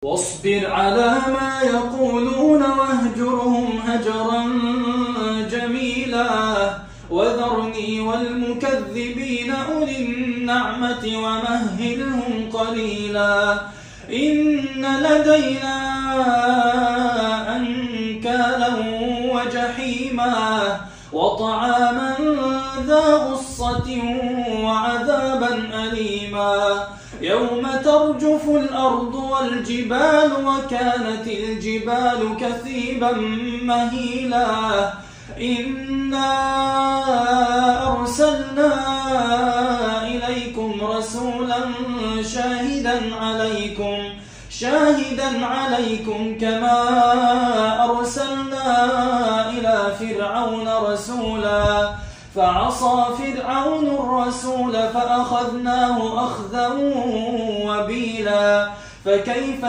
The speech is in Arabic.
واصبر على ما يقولون واهجرهم هجرا جميلا وذرني والمكذبين أولي النعمة ومهلهم قليلا إن لدينا أنكالا وجحيما وطعاما ذا غصة وعذابا أليما يوم ترجف الأرض والجبال وكانت الجبال كثيبا مهيلا إنا أرسلنا إليكم رسولا شاهدا عليكم كما أرسلنا إلى فرعون رسولا فعصى فرعون الرسول فأخذناه أخذا وبيلا فكيف